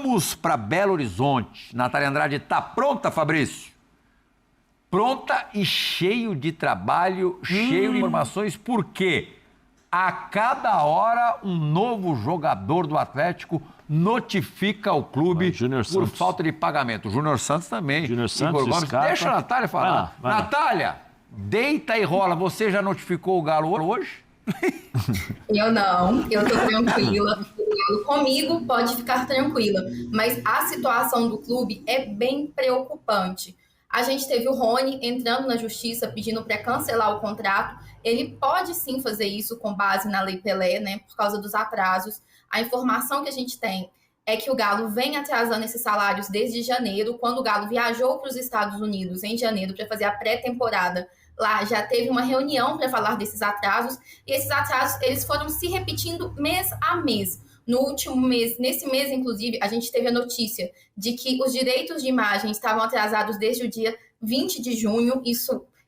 Vamos para Belo Horizonte. Natália Andrade está pronta, Fabrício? Pronta e cheio de trabalho, cheio de informações, porque a cada hora um novo jogador do Atlético notifica o clube por falta de pagamento. O Júnior Santos também. Júnior Santos, Gomes. Deixa a Natália falar. Natália, deita e rola. Você já notificou o Galo hoje? Eu não, eu tô tranquila. Comigo pode ficar tranquila. Mas a situação do clube é bem preocupante. A gente teve o Rony entrando na justiça pedindo para cancelar o contrato. Ele pode sim fazer isso com base na Lei Pelé, né? Por causa dos atrasos. A informação que a gente tem é que o Galo vem atrasando esses salários desde janeiro. Quando o Galo viajou para os Estados Unidos em janeiro para fazer a pré-temporada, lá já teve uma reunião para falar desses atrasos. E esses atrasos eles foram se repetindo mês a mês. No último mês, nesse mês, inclusive, a gente teve a notícia de que os direitos de imagem estavam atrasados desde o dia 20 de junho,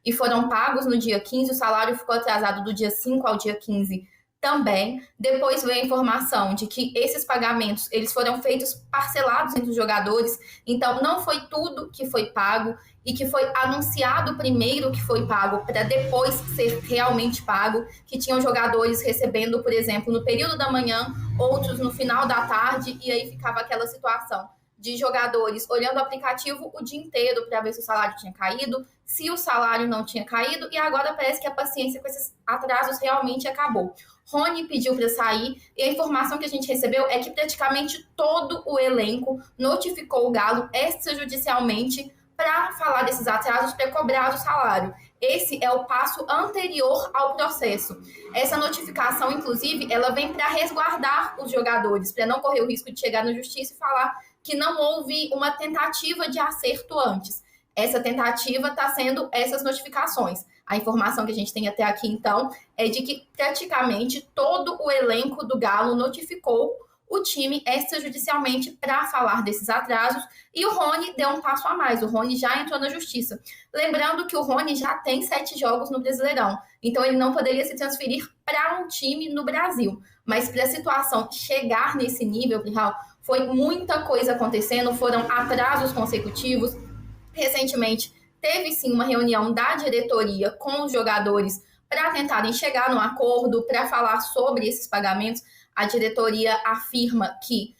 e foram pagos no dia 15, o salário ficou atrasado do dia 5 ao dia 15 também. Depois veio a informação de que esses pagamentos eles foram feitos parcelados entre os jogadores, então não foi tudo que foi pago e que foi anunciado primeiro que foi pago para depois ser realmente pago, que tinham jogadores recebendo, por exemplo, no período da manhã, outros no final da tarde, e aí ficava aquela situação de jogadores olhando o aplicativo o dia inteiro para ver se o salário tinha caído, se o salário não tinha caído, e agora parece que a paciência com esses atrasos realmente acabou. Rony pediu para sair, e a informação que a gente recebeu é que praticamente todo o elenco notificou o Galo extrajudicialmente para falar desses atrasos, para cobrar o salário. Esse é o passo anterior ao processo. Essa notificação, inclusive, ela vem para resguardar os jogadores, para não correr o risco de chegar na justiça e falar que não houve uma tentativa de acerto antes. Essa tentativa está sendo essas notificações. A informação que a gente tem até aqui, então, é de que praticamente todo o elenco do Galo notificou o time extrajudicialmente para falar desses atrasos, e o Rony deu um passo a mais. O Rony já entrou na justiça. Lembrando que o Rony já tem 7 jogos no Brasileirão, então ele não poderia se transferir para um time no Brasil. Mas para a situação chegar nesse nível, Plihal, foi muita coisa acontecendo, foram atrasos consecutivos. Recentemente, teve sim uma reunião da diretoria com os jogadores para tentarem chegar num acordo, para falar sobre esses pagamentos. A diretoria afirma que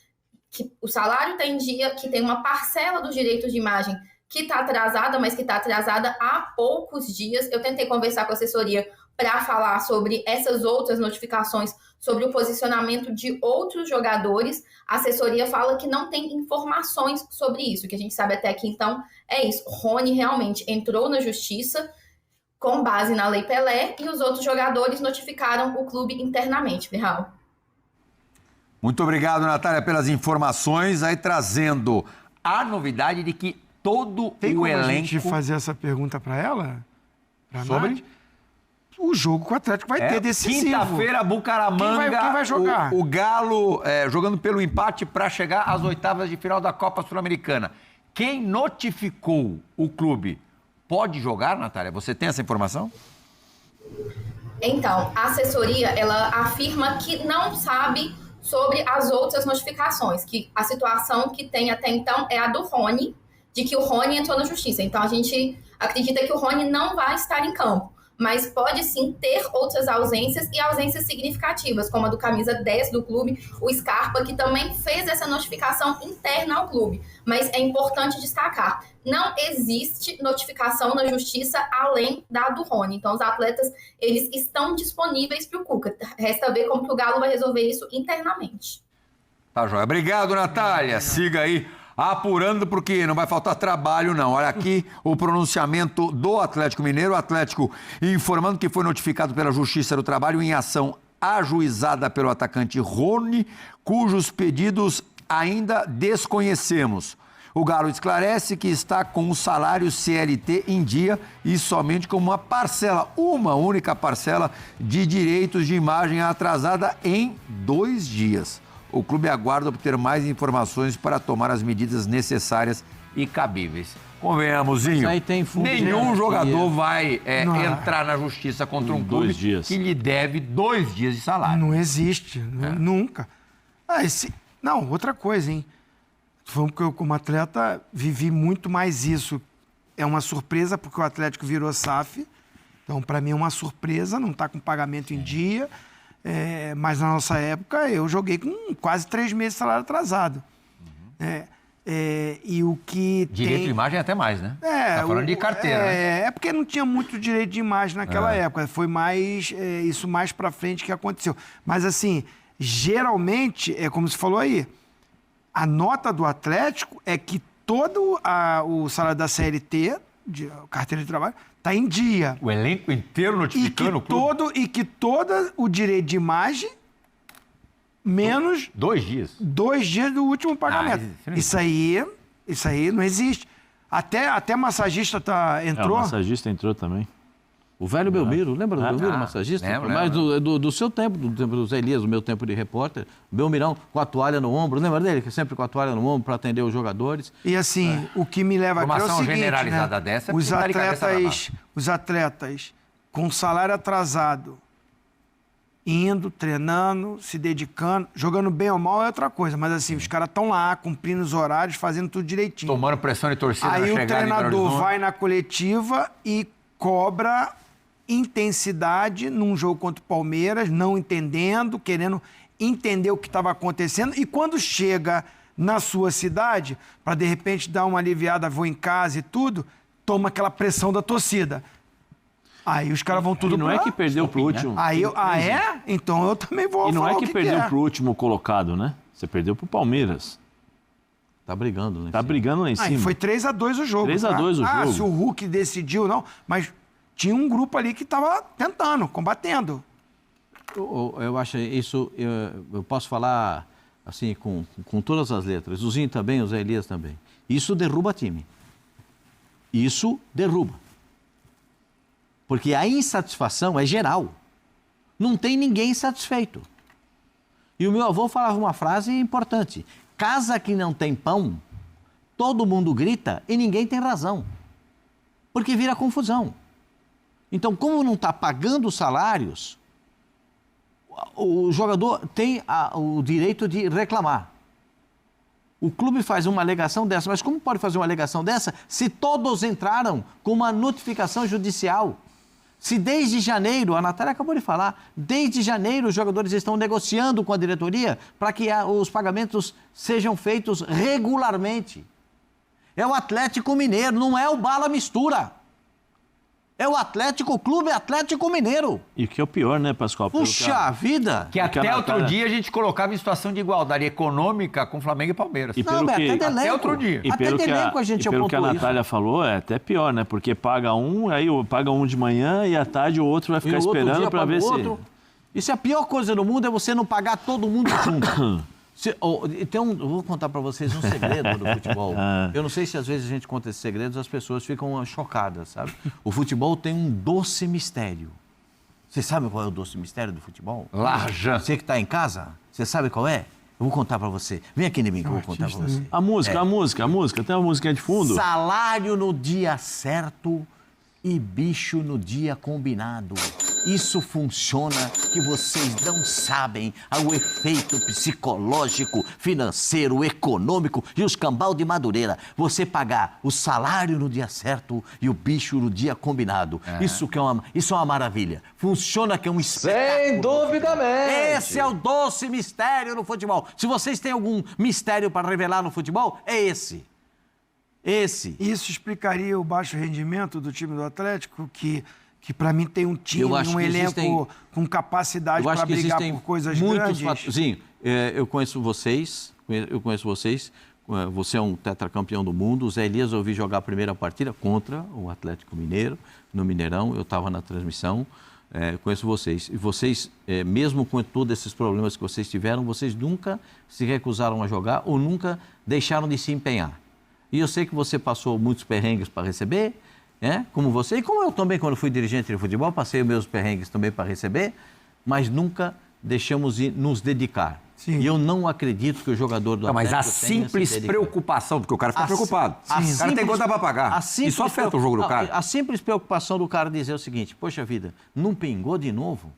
o salário está em dia, que tem uma parcela dos direitos de imagem que está atrasada, mas que está atrasada há poucos dias. Eu tentei conversar com a assessoria para falar sobre essas outras notificações, sobre o posicionamento de outros jogadores. A assessoria fala que não tem informações sobre isso. O que a gente sabe até aqui, então, é isso. Rony realmente entrou na justiça com base na Lei Pelé, e os outros jogadores notificaram o clube internamente, Ferral. Muito obrigado, Natália, pelas informações, aí trazendo a novidade de que todo Tem o elenco... a gente fazer essa pergunta para ela? Sobre? Nath? O jogo com o Atlético vai ter decisivo. Quinta-feira, Bucaramanga. Quem vai jogar? O Galo jogando pelo empate para chegar às oitavas de final da Copa Sul-Americana. Quem notificou o clube pode jogar, Natália? Você tem essa informação? Então, a assessoria, ela afirma que não sabe sobre as outras notificações, que a situação que tem até então é a do Rony, de que o Rony entrou na justiça. Então, a gente acredita que o Rony não vai estar em campo, mas pode sim ter outras ausências, e ausências significativas, como a do camisa 10 do clube, o Scarpa, que também fez essa notificação interna ao clube. Mas é importante destacar, não existe notificação na justiça além da do Rony. Então, os atletas, eles estão disponíveis para o Cuca. Resta ver como que o Galo vai resolver isso internamente. Tá, joia. Obrigado, Natália. Siga aí apurando, porque não vai faltar trabalho, não. Olha aqui o pronunciamento do Atlético Mineiro. O Atlético informando que foi notificado pela Justiça do Trabalho em ação ajuizada pelo atacante Rony, cujos pedidos ainda desconhecemos. O Galo esclarece que está com o salário CLT em dia e somente com uma única parcela de direitos de imagem atrasada em 2 dias. O clube aguarda obter mais informações para tomar as medidas necessárias e cabíveis. Convenhamos, Zinho, nenhum jogador vai entrar na justiça contra um clube que lhe deve 2 dias de salário. Não existe, nunca. Não, outra coisa, hein? Falando que eu, como atleta, vivi muito mais isso. É uma surpresa, porque o Atlético virou SAF. Então, para mim, é uma surpresa, não está com pagamento em dia. Mas, na nossa época, eu joguei com quase 3 meses de salário atrasado. E o que Direito tem... de imagem é até mais, né? Tá falando de carteira, né? É porque não tinha muito direito de imagem naquela época. Foi mais isso mais para frente que aconteceu. Mas, assim, geralmente, é como você falou aí, a nota do Atlético é que todo o salário da CLT, de carteira de trabalho, está em dia. O elenco inteiro notificando o clube? E que todo o direito de imagem, menos 2 dias. 2 dias do último pagamento. Isso aí não existe. Até massagista entrou. O massagista entrou também. O velho Belmiro, lembra do Belmiro, massagista? Lembro, Mas do seu tempo, do tempo do Zé Elias, do meu tempo de repórter, Belmirão com a toalha no ombro, lembra dele? Que sempre com a toalha no ombro para atender os jogadores. E assim, o que me leva aqui é o Formação seguinte, generalizada né? dessa é Os atletas com salário atrasado, indo, treinando, se dedicando, jogando bem ou mal é outra coisa, mas assim, os caras estão lá, cumprindo os horários, fazendo tudo direitinho. Tomando pressão de torcida na Aí o chegada em Belo treinador Horizonte. vai na coletiva e cobra intensidade num jogo contra o Palmeiras, não entendendo, querendo entender o que estava acontecendo. E quando chega na sua cidade, para de repente dar uma aliviada, vou em casa e tudo, toma aquela pressão da torcida. Aí os caras vão tudo E não é que perdeu pro último... Aí Então eu também vou E não falar é o que que perdeu é. pro último colocado, né? Você perdeu pro Palmeiras. Tá brigando, né? Tá brigando lá em E cima. foi 3-2 o jogo. 3-2 o jogo. Se o Hulk decidiu, não. Mas tinha um grupo ali que estava tentando, combatendo. Eu acho isso, eu posso falar assim com todas as letras, o Zinho também, o Zé Elias também. Isso derruba time. Isso derruba. Porque a insatisfação é geral. Não tem ninguém satisfeito. E o meu avô falava uma frase importante: casa que não tem pão, todo mundo grita e ninguém tem razão. Porque vira confusão. Então, como não está pagando os salários, o jogador tem o direito de reclamar. O clube faz uma alegação dessa, mas como pode fazer uma alegação dessa se todos entraram com uma notificação judicial? Se desde janeiro, a Natália acabou de falar, desde janeiro os jogadores estão negociando com a diretoria para que os pagamentos sejam feitos regularmente. É o Atlético Mineiro, não é o Bala Mistura. É o Atlético Clube Atlético Mineiro. E o que é o pior, né, Pascoal? Puxa vida! Que até outro dia a gente colocava em situação de igualdade econômica com Flamengo e Palmeiras. E Não, pelo mas que- até de até elenco. outro dia. E Até pelo, de que elenco a gente e pelo que a apontou Natália isso. falou, é até pior, né? Porque paga um, aí paga um de manhã e à tarde o outro vai E ficar o outro esperando dia para paga ver o se... outro. Isso é a pior coisa do mundo, é você não pagar todo mundo junto. Eu vou contar para vocês um segredo do futebol. Eu não sei se às vezes a gente conta esses segredos, as pessoas ficam chocadas, sabe? O futebol tem um doce mistério. Você sabe qual é o doce mistério do futebol? Laranja. Você que está em casa, você sabe qual é? Eu vou contar para você. Vem aqui em mim que eu vou contar para você. A música, tem uma musiquinha de fundo? Salário no dia certo e bicho no dia combinado. Isso funciona que vocês não sabem o efeito psicológico, financeiro, econômico e os cambal de Madureira. Você pagar o salário no dia certo e o bicho no dia combinado. Isso é uma maravilha. Funciona que é um espetáculo. Sem duvidamente. Esse é o doce mistério no futebol. Se vocês têm algum mistério para revelar no futebol, é esse. Esse. Isso explicaria o baixo rendimento do time do Atlético, que para mim tem um time, Eu acho um que elenco existem- com capacidade Eu acho para que brigar existem por coisas muitos grandes. fatores. Sim, eu conheço vocês, você é um tetracampeão do mundo. O Zé Elias eu ouvi jogar a primeira partida contra o Atlético Mineiro, no Mineirão, eu estava na transmissão, conheço vocês. E vocês, mesmo com todos esses problemas que vocês tiveram, vocês nunca se recusaram a jogar ou nunca deixaram de se empenhar. E eu sei que você passou muitos perrengues para receber, como você, e como eu também, quando fui dirigente de futebol, passei os meus perrengues também para receber, mas nunca deixamos de nos dedicar. Sim. E eu não acredito que o jogador do Mas Atlético a tenha simples se dedicado. preocupação, porque o cara fica A- preocupado. a O cara tem simples- conta pra pagar. a simples Isso afeta o jogo do cara. A simples preocupação do cara dizer o seguinte: poxa vida, não pingou de novo?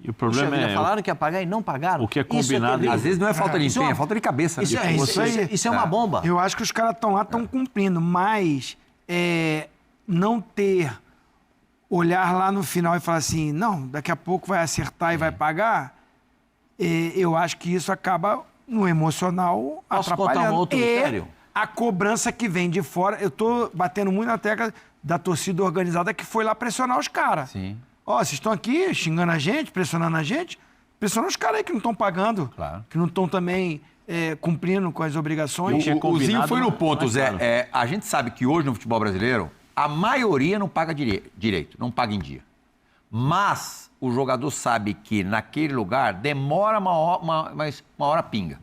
E o problema é... Falaram que ia pagar e não pagaram. O que é Isso combinado... terrível. Às vezes não é falta de Isso empenho, é falta de cabeça. Isso, né? isso é uma bomba. Eu acho que os caras estão lá, estão cumprindo, mas não ter olhar lá no final e falar assim, não, daqui a pouco vai acertar e vai pagar, eu acho que isso acaba no emocional Posso contar atrapalhando. um outro mistério? A cobrança que vem de fora, eu tô batendo muito na tecla da torcida organizada que foi lá pressionar os caras. Sim. Ó, vocês estão aqui xingando a gente, pressionando a gente, pressiona os caras aí que não estão pagando, Claro. que não estão também cumprindo com as obrigações. O Zinho foi no não- ponto, não é Zé. claro. A gente sabe que hoje no futebol brasileiro, a maioria não paga direito, não paga em dia. Mas o jogador sabe que naquele lugar demora mas uma hora pinga.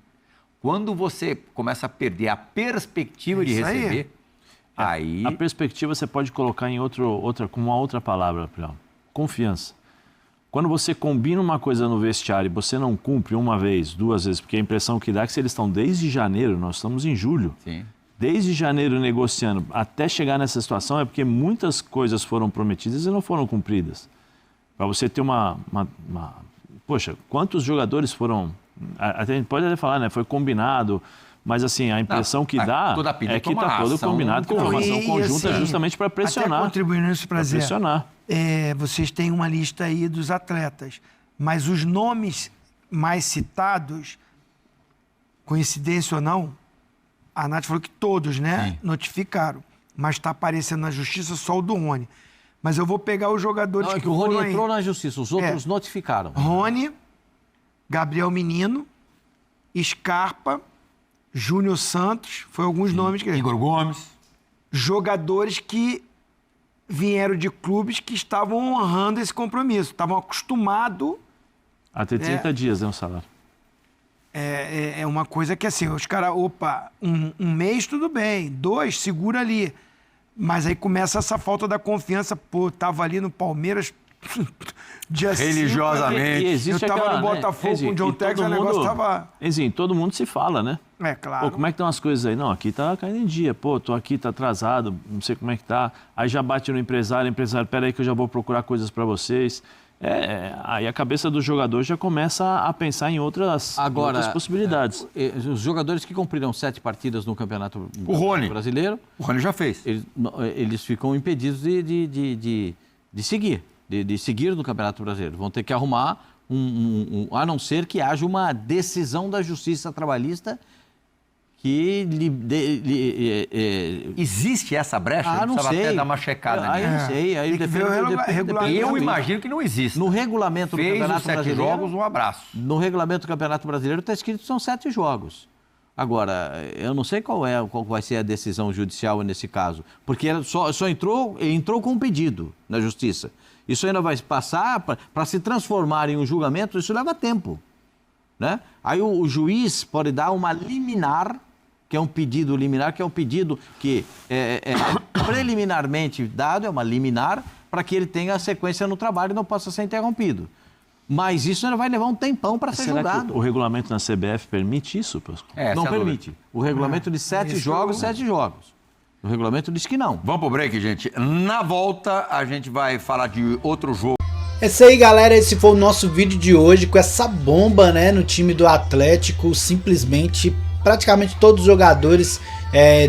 Quando você começa a perder a perspectiva de isso aí. receber, aí... A perspectiva você pode colocar em com uma outra palavra, Prião. Confiança. Quando você combina uma coisa no vestiário e você não cumpre uma vez, 2 vezes, porque a impressão que dá é que se eles estão desde janeiro, nós estamos em julho, Sim. desde janeiro negociando até chegar nessa situação é porque muitas coisas foram prometidas e não foram cumpridas. Para você ter Poxa, quantos jogadores foram... A gente pode até falar, né? Foi combinado, mas assim, a impressão que dá toda pilha é que toma está todo ação combinado, que é uma ação E, conjunta assim, justamente para pressionar. Até contribuindo nisso, Para prazer. pressionar. Vocês têm uma lista aí dos atletas, mas os nomes mais citados, coincidência ou não, a Nath falou que todos, né, notificaram, mas está aparecendo na justiça só o do Rony. Mas eu vou pegar os jogadores Não, é que que o Rony foram aí. entrou na justiça, os outros notificaram. Rony, Gabriel Menino, Scarpa, Júnior Santos, foi alguns nomes que... Igor Gomes. Jogadores que vieram de clubes que estavam honrando esse compromisso, estavam acostumados. Até 30 dias, né, o salário. É uma coisa que assim, os caras, um mês tudo bem, 2, segura ali. Mas aí começa essa falta da confiança. Pô, tava ali no Palmeiras dia 5. Religiosamente. E existe Eu tava aquela, no Botafogo né, com o John e todo Tex, o negócio mundo- tava... Enzinho, todo mundo se fala, né? É, claro. Pô, como é que estão as coisas aí? Não, aqui tá caindo em dia. Pô, tô aqui, tá atrasado, não sei como é que tá. Aí já bate no empresário, pera aí que eu já vou procurar coisas para vocês. Aí a cabeça do jogador já começa a pensar em outras possibilidades. Os jogadores que cumpriram 7 partidas no Campeonato O Rony. Brasileiro, O Rony já fez. eles ficam impedidos de seguir no Campeonato Brasileiro. Vão ter que arrumar a não ser que haja uma decisão da Justiça Trabalhista que Existe essa brecha? A gente não precisava sei. até dar uma checada Aí nisso. não sei, aí Tem que depende, ver o depende regulamento. Eu do- imagino que não existe. No regulamento do Fez os Campeonato 7 Brasileiro, jogos, um abraço. no regulamento do Campeonato Brasileiro está escrito que são 7 jogos. Agora, eu não sei qual vai ser a decisão judicial nesse caso, porque ela só entrou com um pedido na Justiça. Isso ainda vai passar para se transformar em um julgamento, isso leva tempo, né? Aí o juiz pode dar uma liminar, que é um pedido liminar, que é um pedido que é preliminarmente dado, é uma liminar, para que ele tenha a sequência no trabalho e não possa ser interrompido. Mas isso ainda vai levar um tempão para ser Será julgado. que o regulamento na CBF permite isso, Pascoal? Não essa é a permite. O regulamento de 7 isso jogos, 7 jogos. O regulamento diz que não. Vamos pro break, gente. Na volta, a gente vai falar de outro jogo. É isso aí, galera, esse foi o nosso vídeo de hoje com essa bomba, né, no time do Atlético. Simplesmente, praticamente todos os jogadores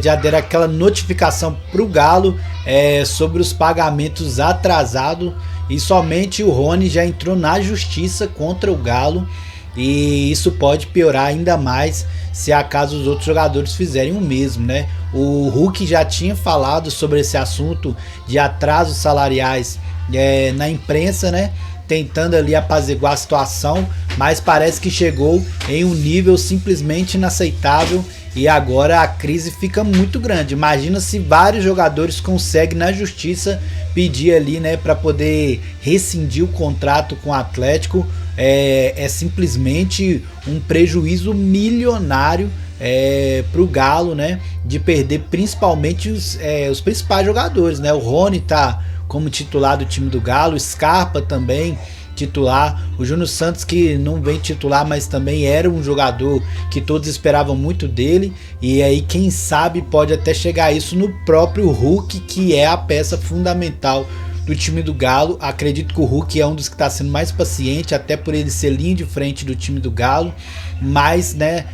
já deram aquela notificação pro Galo sobre os pagamentos atrasados, e somente o Rony já entrou na justiça contra o Galo, e isso pode piorar ainda mais se acaso os outros jogadores fizerem o mesmo, né? O Hulk já tinha falado sobre esse assunto de atrasos salariais na imprensa, né? Tentando ali apaziguar a situação, mas parece que chegou em um nível simplesmente inaceitável e agora a crise fica muito grande. Imagina se vários jogadores conseguem na justiça pedir ali, né, para poder rescindir o contrato com o Atlético. É simplesmente um prejuízo milionário para o Galo, né, de perder principalmente os principais jogadores, né? O Rony tá como titular do time do Galo, Scarpa também titular, o Júnior Santos, que não vem titular, mas também era um jogador que todos esperavam muito dele, e aí quem sabe pode até chegar isso no próprio Hulk, que é a peça fundamental do time do Galo. Acredito que o Hulk é um dos que está sendo mais paciente, até por ele ser linha de frente do time do Galo, mas, né,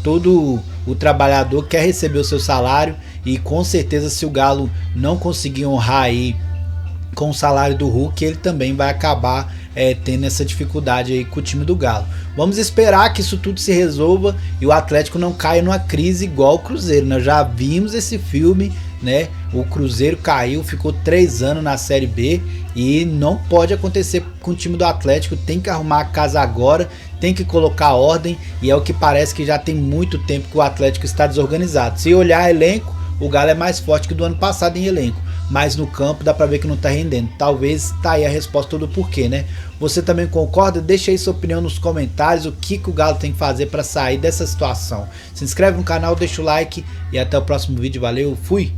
todo o trabalhador quer receber o seu salário, e com certeza se o Galo não conseguir honrar aí com o salário do Hulk, ele também vai acabar tendo essa dificuldade aí com o time do Galo. Vamos esperar que isso tudo se resolva e o Atlético não caia numa crise igual o Cruzeiro. Nós já vimos esse filme, né? O Cruzeiro caiu, ficou 3 anos na Série B e não pode acontecer com o time do Atlético. Tem que arrumar a casa agora, tem que colocar ordem, e é o que parece que já tem muito tempo que o Atlético está desorganizado. Se olhar elenco, o Galo é mais forte que do ano passado em elenco, mas no campo dá pra ver que não tá rendendo. Talvez tá aí a resposta do porquê, né? Você também concorda? Deixa aí sua opinião nos comentários, o que o Galo tem que fazer pra sair dessa situação. Se inscreve no canal, deixa o like e até o próximo vídeo. Valeu, fui!